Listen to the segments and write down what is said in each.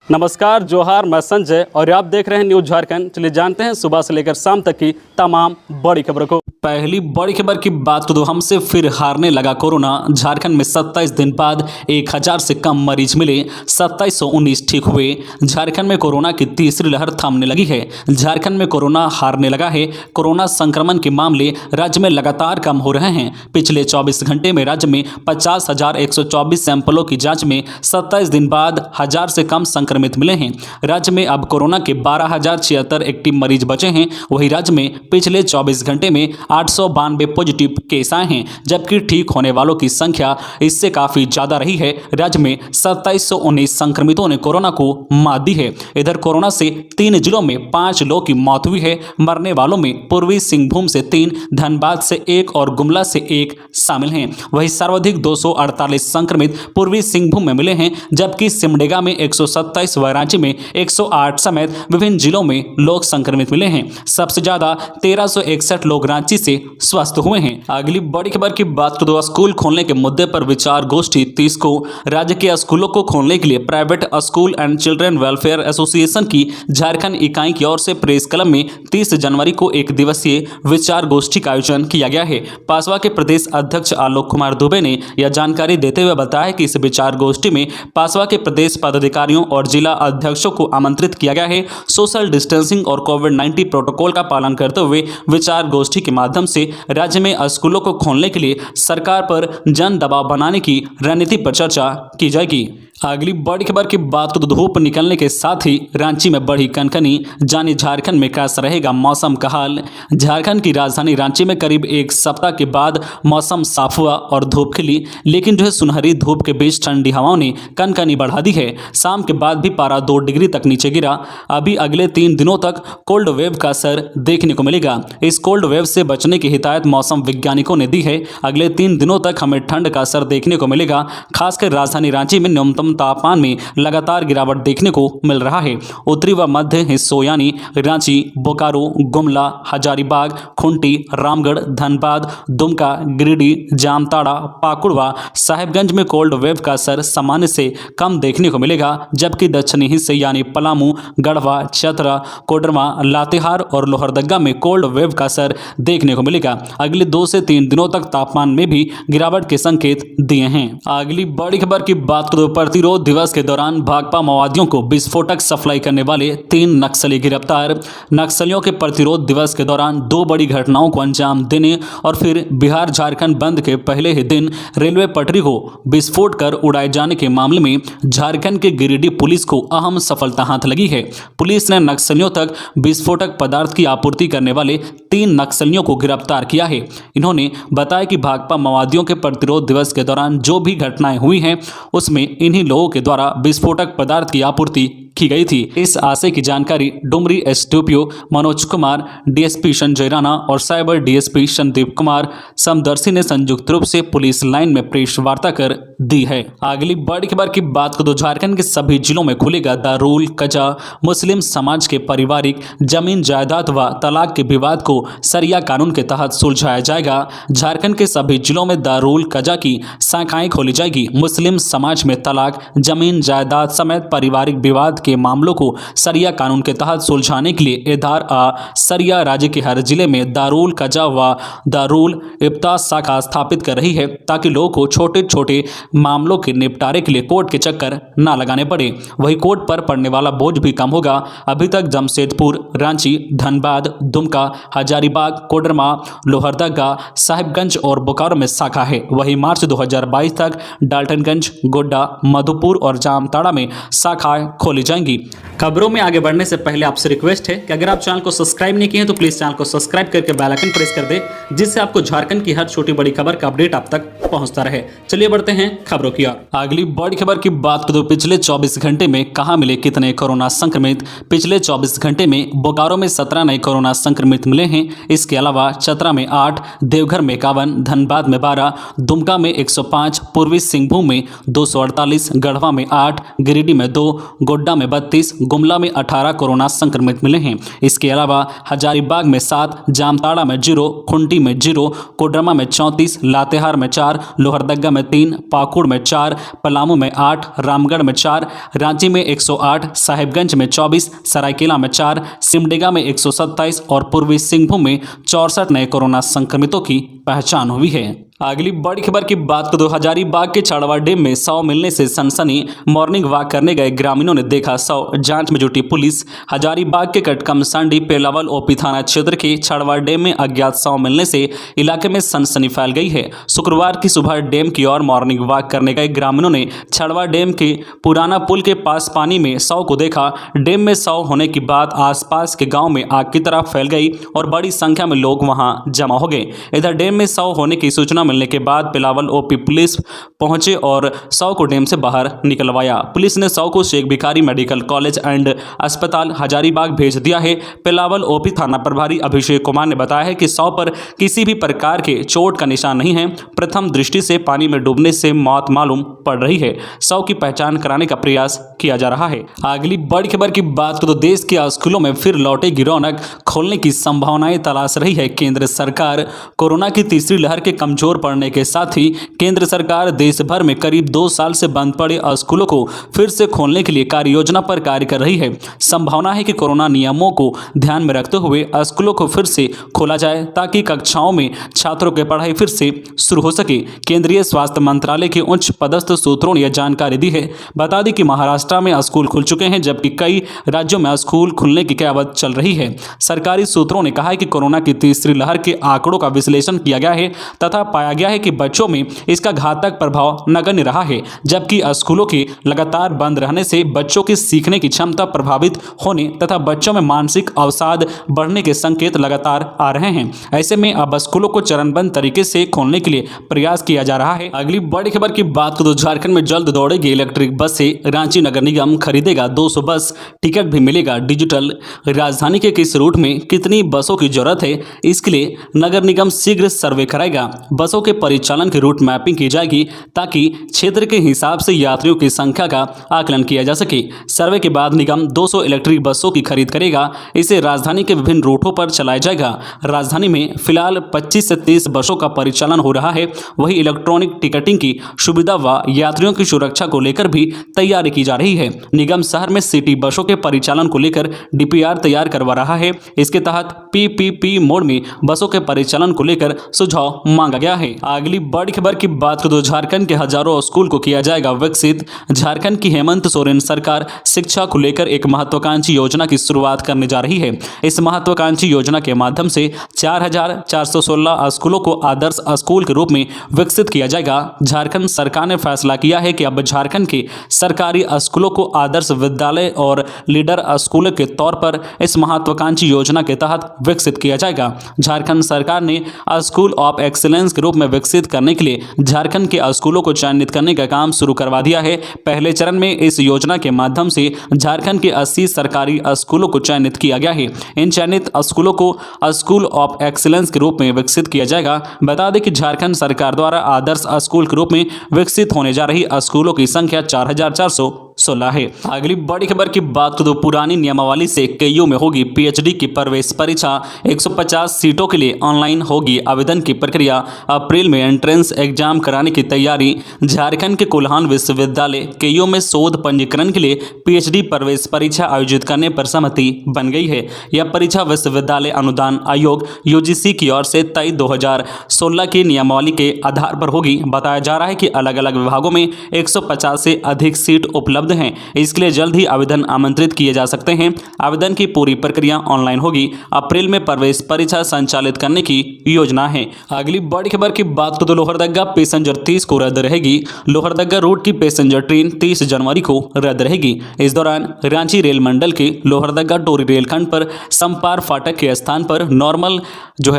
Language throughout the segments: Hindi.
नमस्कार, जोहार, मैं संजय और आप देख रहे हैं न्यूज झारखंड। चलिए जानते हैं सुबह से लेकर शाम तक की तमाम बड़ी खबरों को। पहली बड़ी खबर की बात करूं, हमसे फिर हारने लगा कोरोना। झारखंड में 27 दिन बाद 1000 से कम मरीज मिले, 2719 ठीक हुए। झारखंड में कोरोना की तीसरी लहर थमने लगी है। झारखंड में कोरोना हारने लगा है। कोरोना संक्रमण के मामले राज्य में लगातार कम हो रहे हैं। पिछले 24 घंटे में राज्य में 50,124 सैंपलों की जांच में 27 दिन बाद 1000 से कम संक्रमित मिले हैं। राज्य में अब कोरोना के 12,076 एक्टिव मरीज बचे हैं। वहीं राज्य में पिछले 24 घंटे में 892 पॉजिटिव केस आए हैं, जबकि ठीक होने वालों की संख्या इससे काफी ज्यादा रही है। राज्य में 2719 संक्रमितों ने कोरोना को मात दी है। इधर कोरोना से 3 जिलों में 5 लोगों की मौत हुई है। मरने वालों में पूर्वी सिंहभूम से 3, धनबाद से 1 और गुमला से 1 शामिल हैं। वहीं सर्वाधिक 248 संक्रमित पूर्वी सिंहभूम में मिले हैं, जबकि सिमडेगा में 127 व रांची में 108 समेत विभिन्न जिलों में लोग संक्रमित मिले हैं। सबसे ज्यादा 1361 लोग रांची से स्वस्थ हुए हैं। अगली बड़ी खबर की बात करें, स्कूल खोलने के मुद्दे पर विचार गोष्ठी 30 को। राज्य के स्कूलों को खोलने के लिए private school and children welfare association की झारखंड इकाई की ओर से प्रेस क्लब में 30 जनवरी को एक दिवसीय विचार गोष्ठी का आयोजन किया गया है। पासवा के प्रदेश अध्यक्ष आलोक कुमार दुबे ने यह जानकारी देते हुए बताया कि इस विचार गोष्ठी में पासवा के प्रदेश पदाधिकारियों और जिला अध्यक्षों को आमंत्रित किया गया है। सोशल डिस्टेंसिंग और कोविड-19 प्रोटोकॉल का पालन करते हुए विचार गोष्ठी के माध्यम से राज्य में स्कूलों को खोलने के लिए सरकार पर जन दबाव बनाने की रणनीति पर चर्चा की जाएगी। अगली बड़ी खबर की बात तो धूप निकलने के साथ ही रांची में बढ़ी कनकनी। जाने झारखंड में कैसा रहेगा मौसम का हाल। झारखंड की राजधानी रांची में करीब एक सप्ताह के बाद मौसम साफ हुआ और धूप खिली, लेकिन सुनहरी धूप के बीच ठंडी हवाओं ने कनकनी बढ़ा दी है। शाम के बाद भी पारा 2 डिग्री तक नीचे गिरा। अभी अगले 3 दिनों तक कोल्ड वेव का असर देखने को मिलेगा। इस कोल्ड वेव से बचने की हिदायत मौसम वैज्ञानिकों ने दी है। अगले 3 दिनों तक हमें ठंड का असर देखने को मिलेगा। खासकर राजधानी रांची में न्यूनतम तापमान में लगातार गिरावट देखने को मिल रहा है। उत्तरी व मध्य हिस्सों यानी रांची, बोकारो, गुमला, हजारीबाग, खूंटी, रामगढ़, धनबाद, दुमका, गिरिडीह, जामताड़ा, पाकुड़ व साहिबगंज में कोल्ड वेव का असर सामान्य से कम देखने को मिलेगा, जबकि दक्षिणी हिस्से यानी पलामू, गढ़वा, चतरा, कोडरमा, लातेहार और लोहरदगा में कोल्ड वेव का असर देखने को मिलेगा। अगले 2 से 3 दिनों तक तापमान में भी गिरावट के संकेत दिए हैं। अगली बड़ी खबर की बात करें, प्रतिरोध दिवस के दौरान भाकपा माओवादियों को विस्फोटक सप्लाई करने वाले 3 नक्सली गिरफ्तार। नक्सलियों के प्रतिरोध दिवस के दौरान 2 बड़ी घटनाओं को अंजाम देने और फिर बिहार झारखंड बंद के पहले ही दिन रेलवे पटरी को विस्फोट कर उड़ाए जाने के मामले में झारखंड के गिरिडीह पुलिस को अहम सफलता हाथ लगी है। पुलिस ने नक्सलियों तक विस्फोटक पदार्थ की आपूर्ति करने वाले 3 नक्सलियों को गिरफ्तार किया है। इन्होंने बताया कि भाकपा माओवादियों के प्रतिरोध दिवस के दौरान जो भी घटनाएं हुई हैं, उसमें इन्हीं लोगों के द्वारा विस्फोटक पदार्थ की आपूर्ति की गई थी। इस आशय की जानकारी डुमरी एसडीपीओ मनोज कुमार, डीएसपी संजय राणा और साइबर डीएसपी संदीप कुमार समदर्शी ने संयुक्त रूप से पुलिस लाइन में प्रेस वार्ता कर दी है। अगली बड़ी खबर की बात करें, झारखंड के सभी जिलों में खुलेगा दारुल कजा। मुस्लिम समाज के पारिवारिक जमीन जायदाद व तलाक के विवाद को सरिया कानून के तहत सुलझाया जाएगा। झारखंड के सभी जिलों में दारुल कजा की शाखाएं खोली जाएगी। मुस्लिम समाज में तलाक, जमीन जायदाद समेत पारिवारिक विवाद के मामलों को सरिया कानून के तहत सुलझाने के लिए एधार सरिया राज्य के हर जिले में दारुल कजा व दारुल इफ्ता शाखा स्थापित कर रही है, ताकि लोगों को छोटे छोटे मामलों के निपटारे के लिए कोर्ट के चक्कर ना लगाने पड़े। वही कोर्ट पर पड़ने वाला बोझ भी कम होगा। अभी तक जमशेदपुर, रांची, धनबाद, दुमका, हजारीबाग, कोडरमा, लोहरदगा, साहिबगंज और बोकारो में शाखा है। वही मार्च 2022 तक डाल्टनगंज, गोड्डा, मधुपुर और जामताड़ा में शाखाएं खोली जाएंगी। खबरों में आगे बढ़ने से पहले आपसे रिक्वेस्ट है कि अगर आप चैनल को सब्सक्राइब नहीं किए हैं तो प्लीज चैनल को सब्सक्राइब करके बेल आइकन प्रेस कर दे, जिससे आपको झारखंड की हर छोटी बड़ी खबर का अपडेट आप तक पहुंचता रहे। चलिए बढ़ते हैं खबरों की ओर। अगली बड़ी खबर की बात करें, पिछले 24 घंटे में कहां मिले कितने कोरोना संक्रमित। पिछले 24 घंटे में बोकारो में 17 नए कोरोना संक्रमित मिले हैं। इसके अलावा चतरा में 8, देवघर में 51, धनबाद में 12, दुमका में 105, पूर्वी सिंहभूम में 248, गढ़वा में 8, गिरिडीह में 2, गोड्डा में 32, गुमला में 18 कोरोना संक्रमित मिले हैं। इसके अलावा हजारीबाग में 7, जामताड़ा में 0, खुंटी में 0, कोडरमा में 34, लातेहार में 4, लोहरदगा में 3, पाकुड़ में 4, पलामू में 8, रामगढ़ में 4, रांची में 108, साहिबगंज में 24, सरायकेला में 4, सिमडेगा में 127 और पूर्वी सिंहभूम में 64 नए कोरोना संक्रमितों की पहचान हुई है। अगली बड़ी खबर की बात करें तो हजारीबाग के छाड़वा डैम में 100 मिलने से सनसनी। मॉर्निंग वॉक करने गए ग्रामीणों ने देखा 100, जांच में जुटी पुलिस। हजारीबाग के कटकमसांडी पेलावल ओपी थाना क्षेत्र के छाड़वा डैम में अज्ञात 100 मिलने से इलाके में सनसनी फैल गई है। शुक्रवार की सुबह डैम की ओर मॉर्निंग वॉक करने गए ग्रामीणों ने छाड़वा डैम के पुराना पुल के पास पानी में 100 को देखा। डैम में 100 होने की बात आसपास के गाँव में आग की तरह फैल गई और बड़ी संख्या में लोग वहाँ जमा हो गए। इधर डैम में 100 होने की सूचना मिलने के बाद पेलावल ओपी पुलिस पहुंचे और 100 को डैम से बाहर निकलवाया। पुलिस ने 100 को Sheikh Bhikhari medical college and अस्पताल हजारीबाग भेज दिया है। पेलावल ओपी थाना प्रभारी अभिषेक कुमार ने बताया है कि 100 पर किसी भी प्रकार के चोट का निशान नहीं है। प्रथम दृष्टि से पानी में डूबने से मौत मालूम पड़ रही है। 100 की पहचान कराने का प्रयास किया जा रहा है। अगली बड़ी खबर की बात करें तो देश के स्कूलों में फिर लौटेगी रौनक, खोलने की संभावनाएं तलाश रही है केंद्र सरकार। कोरोना की तीसरी लहर के कमजोर पड़ने के साथ ही केंद्र सरकार देश भर में करीब 2 साल से बंद पड़े स्कूलों को फिर से खोलने के लिए कार्य योजना पर कार्य कर रही है। संभावना है कि कोरोना नियमों को ध्यान में रखते हुए स्कूलों को फिर से खोला जाए ताकि कक्षाओं में छात्रों की पढ़ाई फिर से शुरू हो सके। केंद्रीय स्वास्थ्य मंत्रालय के उच्च पदस्थ सूत्रों ने यह जानकारी दी है। बता दें कि महाराष्ट्र में स्कूल खुल चुके हैं जबकि कई राज्यों में स्कूल खुलने की कयावत चल रही है। सरकारी सूत्रों ने कहा है कि कोरोना की तीसरी लहर के आंकड़ों का विश्लेषण किया गया है तथा पाया गया है कि बच्चों में इसका घातक प्रभाव नगण्य रहा है, जबकि स्कूलों के लगातार बंद रहने से बच्चों की सीखने की क्षमता प्रभावित होने तथा बच्चों में मानसिक अवसाद बढ़ने के संकेत लगातार आ रहे हैं। ऐसे में अब स्कूलों को चरणबद्ध तरीके से खोलने के लिए प्रयास किया जा रहा है। अगली बड़ी खबर की बात करें तो झारखंड में जल्द दौड़ेगी इलेक्ट्रिक बस से। रांची नगर निगम खरीदेगा 200 बस, टिकट भी मिलेगा डिजिटल। राजधानी के किस रूट में कितनी बसों की जरूरत है, इसके लिए नगर निगम शीघ्र सर्वे कराएगा। बसों के परिचालन की रूट मैपिंग की जाएगी ताकि क्षेत्र के हिसाब से यात्रियों की संख्या का आकलन किया जा सके। सर्वे के बाद निगम 200 इलेक्ट्रिक बसों की खरीद करेगा। इसे राजधानी के विभिन्न रूटों पर चलाया जाएगा। राजधानी में फिलहाल 25 से 30 बसों का परिचालन हो रहा है। वहीं इलेक्ट्रॉनिक टिकटिंग की सुविधा व यात्रियों की सुरक्षा को लेकर भी तैयारी की जा रही है। निगम शहर में सिटी बसों के परिचालन को लेकर डीपीआर तैयार करवा रहा है। इसके तहत पीपीपी मोड में बसों के परिचालन को लेकर सुझाव मांगा गया है। अगली बड़ी खबर की बात करें तो झारखंड के हजारों स्कूल को किया जाएगा विकसित। झारखंड की हेमंत सोरेन सरकार शिक्षा को लेकर एक महत्वाकांक्षी योजना की शुरुआत करने जा रही है। इस महत्वाकांक्षी योजना के माध्यम से 4416 स्कूलों को आदर्श स्कूल के रूप में विकसित किया जाएगा। झारखंड सरकार ने फैसला किया है कि अब झारखंड के सरकारी स्कूलों को आदर्श विद्यालय और लीडर स्कूल के तौर पर इस महत्वाकांक्षी योजना के तहत विकसित किया जाएगा। झारखंड सरकार ने स्कूल ऑफ एक्सीलेंस के रूप में विकसित करने के लिए झारखंड के स्कूलों को चयनित करने का काम शुरू करवा दिया है। पहले चरण में इस योजना के माध्यम से झारखंड के 80 सरकारी स्कूलों को चयनित किया गया है। इन चयनित स्कूलों को स्कूल ऑफ एक्सीलेंस के रूप में विकसित किया जाएगा। बता दें कि झारखंड सरकार द्वारा आदर्श स्कूल के रूप में विकसित होने जा रही स्कूलों की संख्या 4416 है। अगली बड़ी खबर की बात करें तो पुरानी नियमावली से केयू में होगी पीएचडी की प्रवेश परीक्षा। 150 सीटों के लिए ऑनलाइन होगी आवेदन की प्रक्रिया। अप्रैल में एंट्रेंस एग्जाम कराने की तैयारी। झारखंड के कोल्हान विश्वविद्यालय केयू में शोध पंजीकरण के लिए पीएचडी प्रवेश परीक्षा आयोजित करने पर सहमति बन गई है। यह परीक्षा विश्वविद्यालय अनुदान आयोग यूजीसी की ओर से 23/2016 की नियमावली के आधार पर होगी। बताया जा रहा है कि अलग अलग विभागों में 150 से अधिक सीट उपलब्ध हैं। इसके लिए जल्द ही आवेदन आमंत्रित किए जा सकते हैं। आवेदन की पूरी प्रक्रिया ऑनलाइन होगी। अप्रैल में प्रवेश परीक्षा संचालित करने की योजना है। अगली बड़ी खबर की बात करें तो लोहरदगा पैसेंजर 30 को रद्द रहेगी। लोहरदगा रूट की पैसेंजर ट्रेन 30 जनवरी को रद्द रहेगी। इस दौरान रांची रेल मंडल के लोहरदगा टोरी रेलखंड पर समपार फाटक के स्थान पर नॉर्मल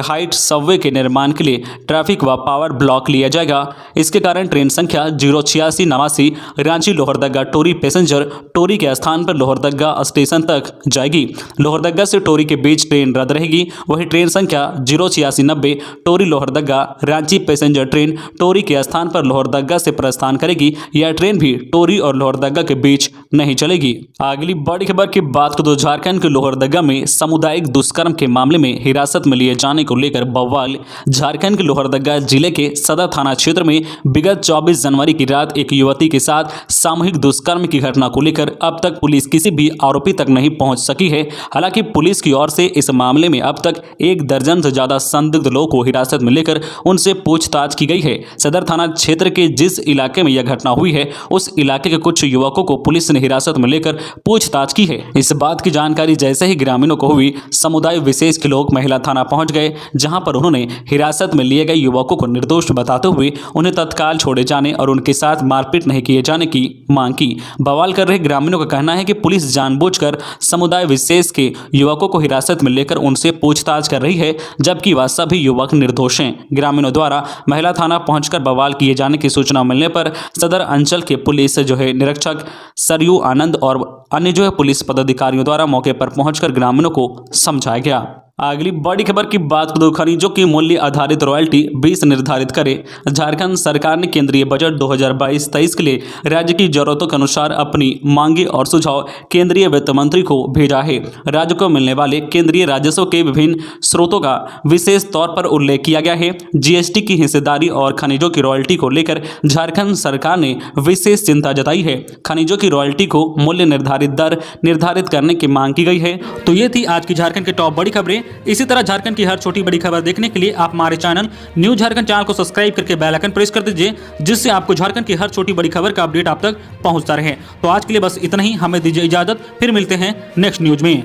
हाइट सबवे के निर्माण के लिए ट्रैफिक व पावर ब्लॉक लिया जाएगा। इसके कारण ट्रेन संख्या 08689 रांची लोहरदगा टोरी पैसेंजर टोरी के स्थान पर लोहरदगा स्टेशन तक जाएगी। लोहरदगा से टोरी के बीच ट्रेन रद्द रहेगी। वही ट्रेन संख्या 08690 टोरी लोहरदगा रांची पैसेंजर ट्रेन टोरी के स्थान पर लोहरदगा से प्रस्थान करेगी। यह ट्रेन भी टोरी और लोहरदगा के बीच नहीं चलेगी। अगली बड़ी खबर की बात करें तो झारखंड के लोहरदगा में सामुदायिक दुष्कर्म के मामले में हिरासत में लिए जाने को लेकर बवाल। झारखंड के लोहरदगा जिले के सदर थाना क्षेत्र में विगत 24 जनवरी की रात एक युवती के साथ सामूहिक दुष्कर्म की घटना को लेकर अब तक पुलिस किसी भी आरोपी तक नहीं पहुंच सकी है। हालांकि पुलिस की ओर से इस मामले में अब तक 1 दर्जन से ज्यादा संदिग्ध लोगों को हिरासत में लेकर उनसे पूछताछ की गई है। सदर थाना क्षेत्र के जिस इलाके में यह घटना हुई है उस इलाके के कुछ युवकों को पुलिस ने हिरासत में लेकर पूछताछ की है। इस बात की जानकारी जैसे ही ग्रामीणों को हुई, समुदाय विशेष के लोग महिला थाना पहुंच गए, जहां पर उन्होंने हिरासत में लिए गए युवकों को निर्दोष बताते हुए उन्हें तत्काल छोड़े जाने और उनके साथ मारपीट नहीं किए जाने की मांग की। बवाल कर रहे ग्रामीणों का कहना है कि पुलिस जानबूझकर समुदाय विशेष के युवकों को हिरासत में लेकर उनसे पूछताछ कर रही है, जबकि वह सभी युवक निर्दोष हैं। ग्रामीणों द्वारा महिला थाना पहुंचकर बवाल किए जाने की सूचना मिलने पर सदर अंचल के पुलिस निरीक्षक सरयू आनंद और अन्य पुलिस पदाधिकारियों द्वारा मौके पर पहुंचकर ग्रामीणों को समझाया गया। अगली बड़ी खबर की बात करें तो खनिजों की मूल्य आधारित रॉयल्टी 20 निर्धारित करे। झारखंड सरकार ने केंद्रीय बजट 2022-23 के लिए राज्य की जरूरतों के अनुसार अपनी मांगे और सुझाव केंद्रीय वित्त मंत्री को भेजा है। राज्य को मिलने वाले केंद्रीय राजस्व के विभिन्न स्रोतों का विशेष तौर पर उल्लेख किया गया है। जीएसटी की हिस्सेदारी और खनिजों की रॉयल्टी को लेकर झारखंड सरकार ने विशेष चिंता जताई है। खनिजों की रॉयल्टी को मूल्य निर्धारित दर निर्धारित करने की मांग की गई है। तो ये थी आज की झारखंड की टॉप बड़ी खबरें। इसी तरह झारखंड की हर छोटी बड़ी खबर देखने के लिए आप हमारे चैनल न्यूज झारखंड चैनल को सब्सक्राइब करके बेल आइकन प्रेस कर दीजिए, जिससे आपको झारखंड की हर छोटी बड़ी खबर का अपडेट आप तक पहुंचता रहे। तो आज के लिए बस इतना ही, हमें दीजिए इजाजत, फिर मिलते हैं नेक्स्ट न्यूज में।